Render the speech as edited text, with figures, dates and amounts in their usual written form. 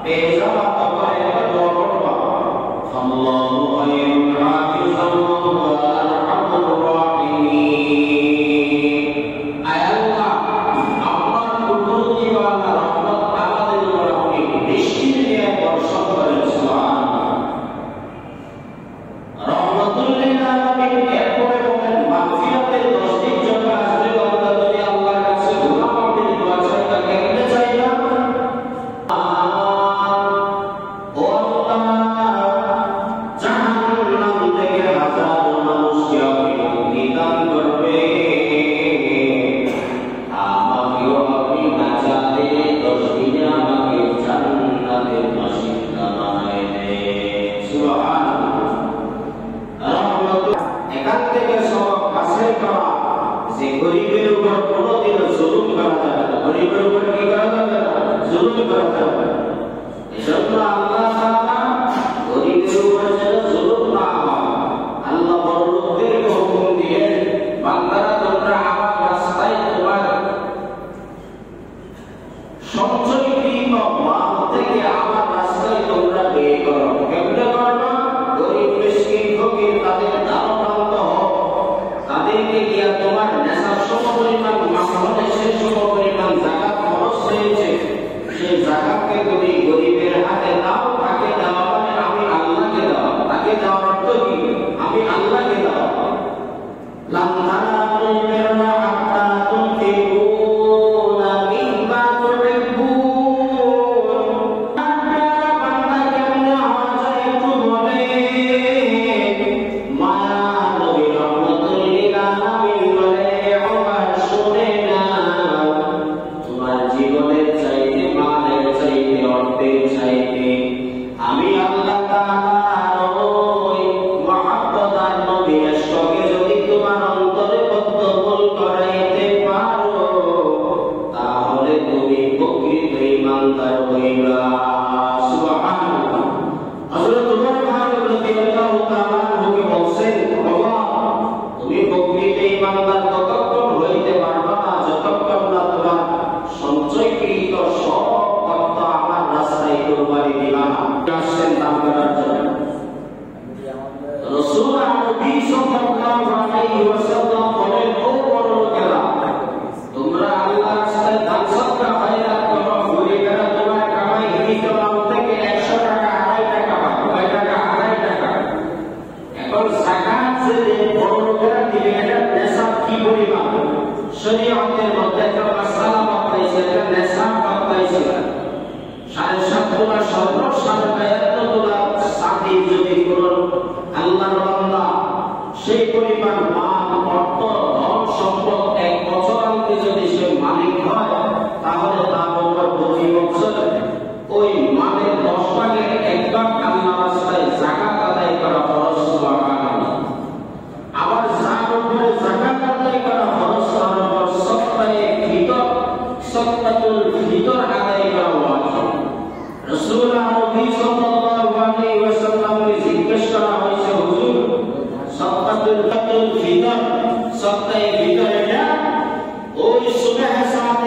বেজাবা কবরে দোয়া করবা আল্লাহু খায়রুন হাফিজান ওয়া আরহামুর রাহিমিন। আয় আল্লাহ, আপনার কুদরতি ওয়ালা রহমত আমাদের উপর আপনি বৃষ্টি দিয়ে বর্ষণ করেন। সুবহানাল্লাহ। রহমতুল লিল আলামিন এরপরে বলেন মাগফিরাতের 10 দিন যখন আসবে বান্দা যদি আল্লাহর কাছে গুনাহ মাফের দোয়া চায় তা কেমনে চাইবা? ও আল্লাহ, জাহান্নাম থেকে হাজার মানুষকে আপনি মুক্তি দান করবেন, আমাকেও আপনি নাজাতে 10 দিনে আমাকে জান্নাতের বাসিন্দা বানায় দেন। সুবহানাল্লাহ। এখান থেকে সবক হাসিল করা যে গরিবের উপর কোনোদিন জুলুম করা যাবে না, গরিবের উপর কি করা যাবে না? জুলুম করা যাবে না। এজন্য আল্লাহ তাআলা গরিবের উপর যেন জুলুম না হয়, আল্লাহ বড়লোকদেরকে হুকুম দিয়ে বান্দারা তোমরা আমার রাস্তায় তোমার সঞ্চয়কৃত মাল থেকে আমার রাস্তায় তোমরা ব্যয় করো। কেমনে করবা? গরিব মিসকিন ফকির তাদের দাও প্রান্ত হোক, তাদেরকে গিয়া তোমার নেশার সমপরিমাণ মাসহলে সেই সমপরিমাণ যাকাত খরচ হয়েছে, সেই যাকাতকে তুমি গরিবের হাতে দাও। তাকে দেওয়া মানে আমি আল্লাহকে দাও। তাকে দেওয়ার অর্থ কি? আমি আল্লাহকে দাও। লান তানালুল বিররা হাত্তা তুনফিকুনা মিম্মা তুহিব্বুন। বান্দা কেমনে হওয়া যায় একটু বলে। মায়া নবী রহমতুল লিল আলামিন বলে, ওমর শুনে না, তোমার জীবনের চাইতে, মালের চাইতে, অর্থের চাইতে আমি আল্লাহ তাআলার ওই মহব্বত আর নবী ইশকে যদি তোমার অন্তরে বদ্ধমূল করাইতে পারো, তাহলে তুমি প্রকৃত ঈমানদার হইবা। সুবহানাল্লাহ। হযরত ওমর ফারুক রাদিয়াল্লাহু তাআলা আনহুকে বলছেন, বাবা তুমি প্রকৃত ঈমানদার ততক্ষণ হইতে পারবা না যতক্ষণ না তোমার সঞ্চয়কৃত সব অর্থ আমার রাস্তায় কুরবানি দিবা না। আসছেন দান করার জন্য। রাসূল নবী সাল্লাল্লাহু আলাইহি ওয়াসাল্লাম বলেন, ও বড় লোকেরা, তোমরা আল্লাহর রাস্তায় দান সদকা খয়রাত করো। গরিবেরা তোমার কামাই কৃত মাল থেকে 100 টাকা 2.5 টাকা পায়। কয় টাকা? 2.5 টাকা। এখন যাকাত যে বড় লোকেরা দিবে, এটা নেশাব কি পরিমাণ? শরীয়তের মধ্যে একটা মাসআলা বাতাইছে, একটা নেশাব বাতাইছে। 7.5 তোলা স্বর্ণ, 51 তোলা চাঁদি যদি কোন আল্লাহর বান্দা সেই পরিমাণ মাল, অর্থ, ধন সম্পদ 1 বছর আনতে যদি সে মালিক হয়, তাহলে তার উপর প্রতি বছর ওই মালের 10 ভাগের 1 ভাগ আল্লাহর রাস্তায় যাকাত আদায় করা ফরজ। সুবহানাল্লাহ। আবার যার উপরে যাকাত আদায় করা ফরজ, তার উপর সদকাতুল ফিতর আদায় করা ওয়াজিব। রাসূল নবী সাল্লাল্লাহু আলাইহি ওয়াসাল্লামকে জিজ্ঞেস করা হয়েছে, হুজুর সদকাতুল ফিতর, সদকায়ে ফিতর এটা ওই সুবহ সাত